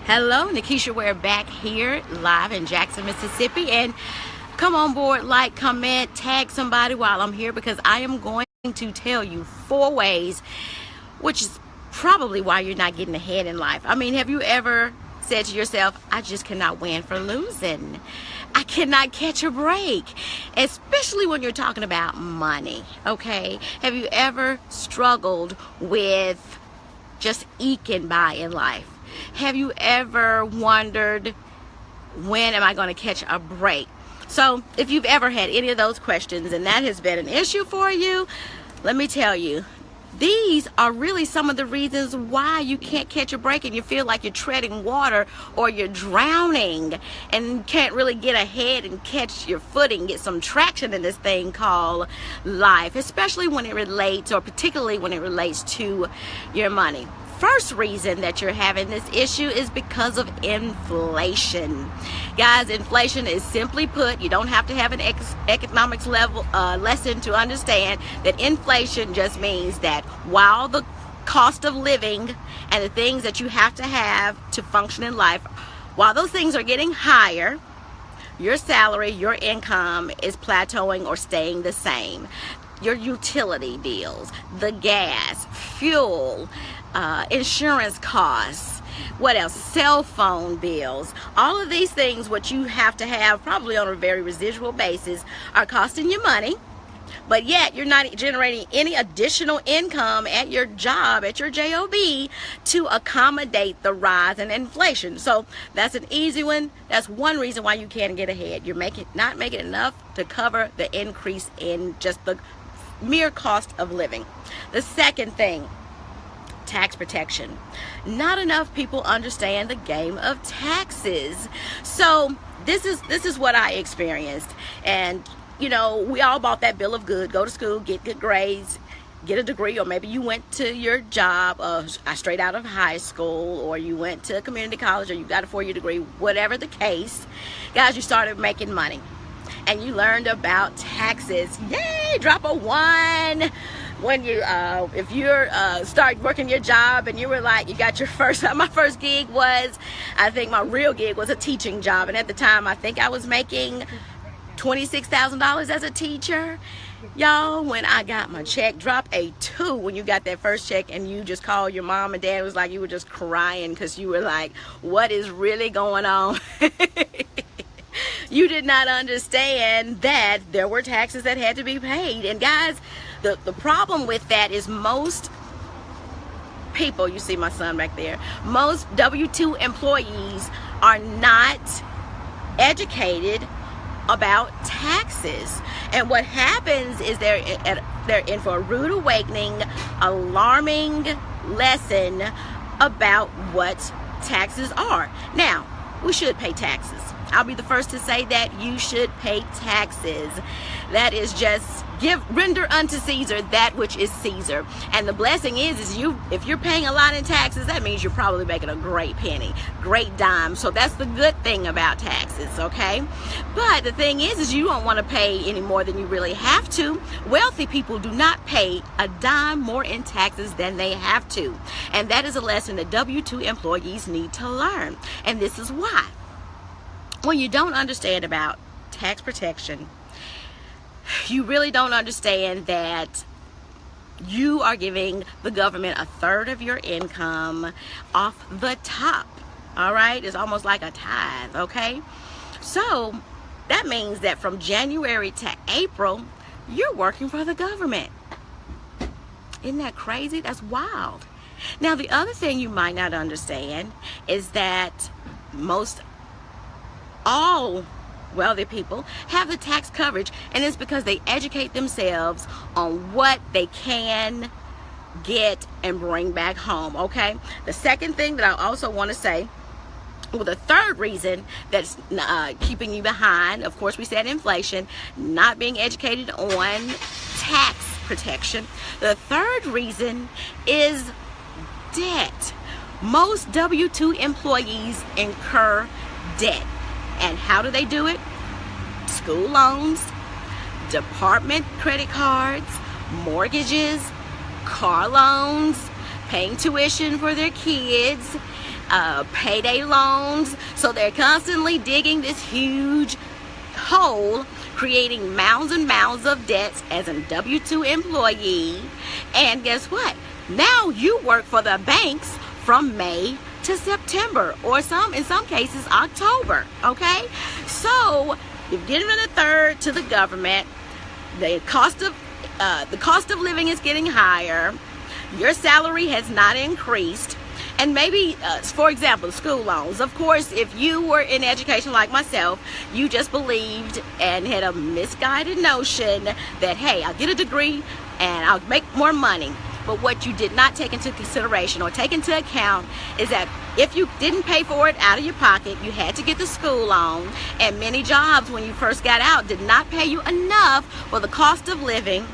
Hello, Nikisha Ware back here live in Jackson, Mississippi, and come on board, like, comment, tag somebody while I'm here, because I am going to tell you 4 ways, which is probably why you're not getting ahead in life. I mean, have you ever said to yourself, I just cannot win for losing? I cannot catch a break, especially when you're talking about money, okay? Have you ever struggled with just eking by in life? Have you ever wondered, when am I going to catch a break? So if you've ever had any of those questions and that has been an issue for you, let me tell you, these are really some of the reasons why you can't catch a break and you feel like you're treading water or you're drowning and can't really get ahead and catch your footing, get some traction in this thing called life, especially when it relates, or particularly when it relates to your money. First reason that you're having this issue is because of inflation. Guys, inflation is, simply put, you don't have to have an economics level lesson to understand that inflation just means that while the cost of living and the things that you have to function in life, while those things are getting higher, your salary, your income is plateauing or staying the same. Your utility bills, the gas, fuel, insurance costs, what else? Cell phone bills. All of these things, what you have to have probably on a very residual basis, are costing you money, but yet you're not generating any additional income at your job, at your job, to accommodate the rise in inflation. So that's an easy one. That's one reason why you can't get ahead. You're not making enough to cover the increase in just the mere cost of living. The second thing, tax protection. Not enough people understand the game of taxes. So this is what I experienced. And you know, we all bought that bill of goods, go to school, get good grades, get a degree, or maybe you went to your job straight out of high school, or you went to community college, or you got a 4-year degree, whatever the case. Guys, you started making money and you learned about taxes. Yay, drop a 1 when you if you're start working your job and you were like, you got your first, my first gig was, I think my real gig was a teaching job, and at the time I think I was making $26,000 as a teacher. Y'all, when I got my check, drop a 2 when you got that first check and you just called your mom and dad. It was like you were just crying because you were like, what is really going on? You did not understand that there were taxes that had to be paid. And guys, the problem with that is most people, you see my son back there, most W-2 employees are not educated about taxes. And what happens is they're in for a rude awakening, alarming lesson about what taxes are. Now, we should pay taxes. I'll be the first to say that you should pay taxes. That is just render unto Caesar that which is Caesar. And the blessing is if you're paying a lot in taxes, that means you're probably making a great penny, great dime. So that's the good thing about taxes, okay? But the thing is you don't want to pay any more than you really have to. Wealthy people do not pay a dime more in taxes than they have to. And that is a lesson that W-2 employees need to learn. And this is why. When you don't understand about tax protection, you really don't understand that you are giving the government 1/3 of your income off the top. All right? It's almost like a tithe, okay? So that means that from January to April, you're working for the government. Isn't that crazy? That's wild. Now, the other thing you might not understand is that all wealthy people have the tax coverage, and it's because they educate themselves on what they can get and bring back home, okay? The second thing that I also want to say, well, the third reason that's keeping you behind, of course, we said inflation, not being educated on tax protection. The third reason is debt. Most W-2 employees incur debt. And how do they do it? School loans, department credit cards, mortgages, car loans, paying tuition for their kids, payday loans. So they're constantly digging this huge hole, creating mounds and mounds of debts as a W-2 employee. And guess what? Now you work for the banks from May to September, or in some cases October. Okay, so you've given a third to the government. The cost of living is getting higher. Your salary has not increased. And maybe, for example, school loans. Of course, if you were in education like myself, you just believed and had a misguided notion that, hey, I'll get a degree and I'll make more money. But what you did not take into consideration or take into account is that if you didn't pay for it out of your pocket, you had to get the school loan. And many jobs when you first got out did not pay you enough for the cost of living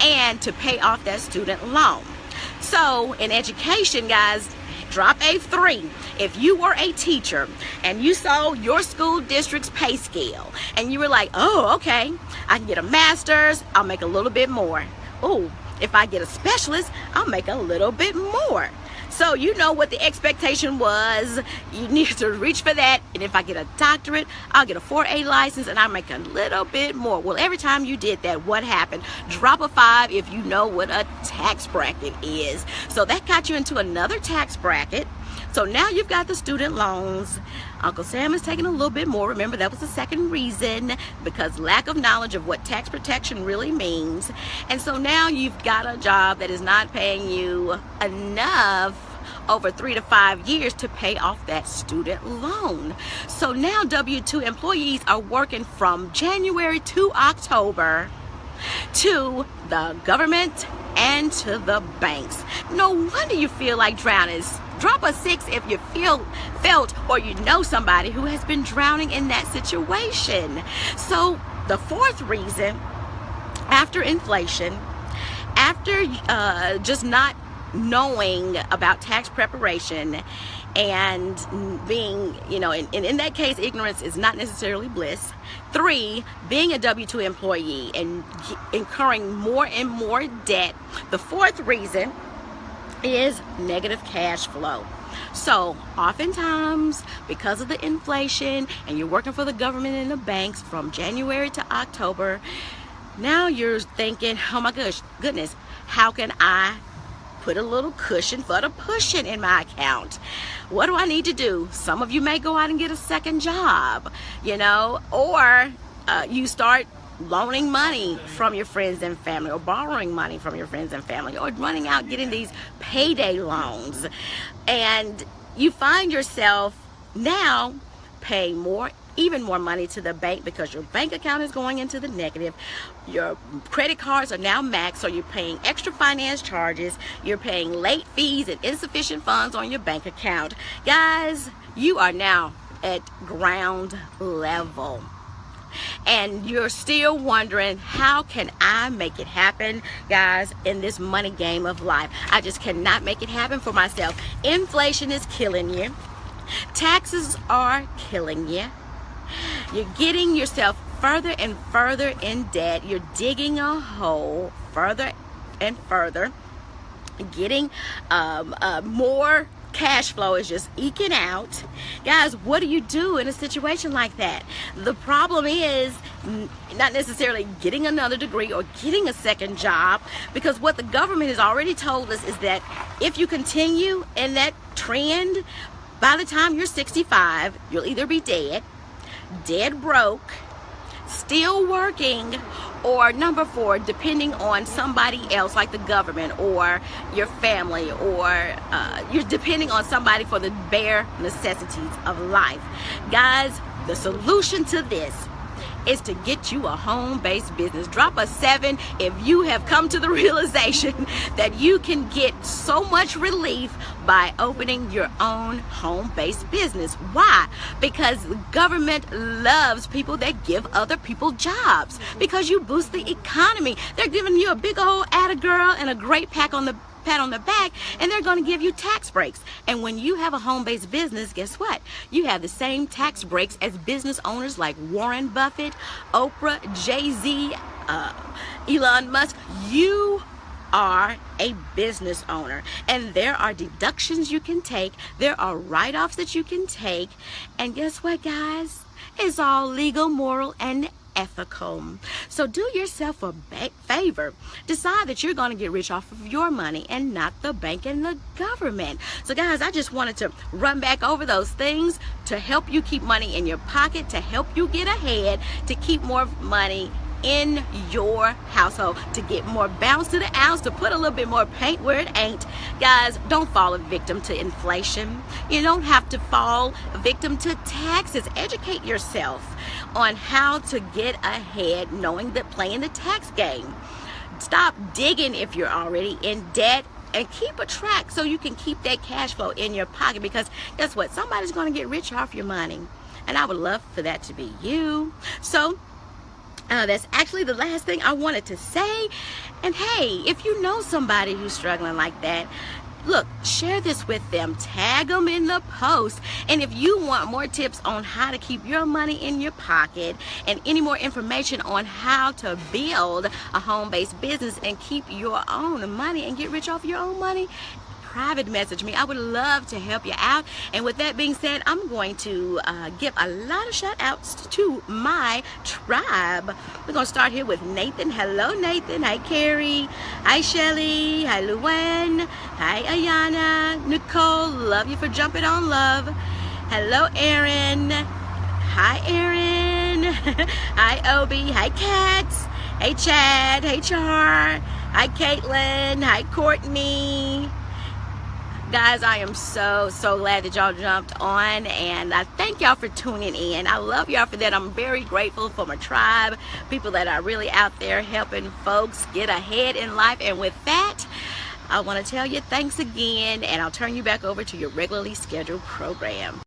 and to pay off that student loan. So in education, guys, drop a 3. If you were a teacher and you saw your school district's pay scale and you were like, oh, okay, I can get a master's, I'll make a little bit more. Oh, if I get a specialist, I'll make a little bit more. So you know what the expectation was. You need to reach for that. And if I get a doctorate, I'll get a 4A license and I'll make a little bit more. Well, every time you did that, what happened? Drop a 5 if you know what a tax bracket is. So that got you into another tax bracket. So now you've got the student loans. Uncle Sam is taking a little bit more. Remember, that was the second reason, because lack of knowledge of what tax protection really means. And so now you've got a job that is not paying you enough over 3 to 5 years to pay off that student loan. So now W-2 employees are working from January to October to the government and to the banks. No wonder you feel like drowning. Drop a 6 if you felt or you know somebody who has been drowning in that situation. So the fourth reason, after inflation, after just not knowing about tax preparation and being, in that case, ignorance is not necessarily bliss. 3, being a W-2 employee and incurring more and more debt. The fourth reason is negative cash flow. So oftentimes, because of the inflation and you're working for the government and the banks from January to October, now you're thinking, oh my goodness, how can I put a little cushion for the pushing in my account? What do I need to do? Some of you may go out and get a second job, or you start loaning money from your friends and family, or borrowing money from your friends and family, or running out getting these payday loans. And you find yourself now paying even more money to the bank because your bank account is going into the negative. Your credit cards are now maxed, so you're paying extra finance charges. You're paying late fees and insufficient funds on your bank account. Guys, you are now at ground level. And you're still wondering, how can I make it happen? Guys, in this money game of life, I just cannot make it happen for myself. Inflation is killing you. Taxes are killing you. You're getting yourself further and further in debt. You're digging a hole further and further. Getting more cash flow is just eking out. Guys, what do you do in a situation like that? The problem is not necessarily getting another degree or getting a second job, because what the government has already told us is that if you continue in that trend, by the time you're 65, you'll either be dead broke, still working, or number 4, depending on somebody else like the government or your family, or you're depending on somebody for the bare necessities of life. Guys, the solution to this is to get you a home-based business. Drop a 7 if you have come to the realization that you can get so much relief by opening your own home-based business. Why? Because the government loves people that give other people jobs, because you boost the economy. They're giving you a big old atta girl and a great pat on the back, and they're going to give you tax breaks. And when you have a home-based business, guess what? You have the same tax breaks as business owners like Warren Buffett, Oprah, Jay-Z, Elon Musk. You are a business owner, and there are deductions you can take, there are write-offs that you can take, and guess what, guys? It's all legal, moral, and ethical. So do yourself a favor. Decide that you're going to get rich off of your money and not the bank and the government. So guys, I just wanted to run back over those things to help you keep money in your pocket, to help you get ahead, to keep more money in your household, to get more bounce to the ounce, to put a little bit more paint where it ain't. Guys, don't fall a victim to inflation. You don't have to fall a victim to taxes. Educate yourself on how to get ahead, knowing that playing the tax game. Stop digging if you're already in debt, and keep a track so you can keep that cash flow in your pocket, because guess what? Somebody's going to get rich off your money, and I would love for that to be you. So that's actually the last thing I wanted to say. And hey, if you know somebody who's struggling like that, look, share this with them, tag them in the post. And if you want more tips on how to keep your money in your pocket, and any more information on how to build a home-based business and keep your own money and get rich off your own money, private message me. I would love to help you out. And with that being said, I'm going to give a lot of shout outs to my tribe. We're going to start here with Nathan. Hello, Nathan. Hi, Carrie. Hi, Shelly. Hi, Luann. Hi, Ayana. Nicole, love you for jumping on love. Hello, Aaron. Hi, Aaron. Hi, Obi. Hi, Cats. Hey, Chad. Hey, Char. Hi, Caitlin. Hi, Courtney. Guys, I am so glad that y'all jumped on, and I thank y'all for tuning in. I love y'all for that. I'm very grateful for my tribe, people that are really out there helping folks get ahead in life. And with that, I want to tell you thanks again, and I'll turn you back over to your regularly scheduled program.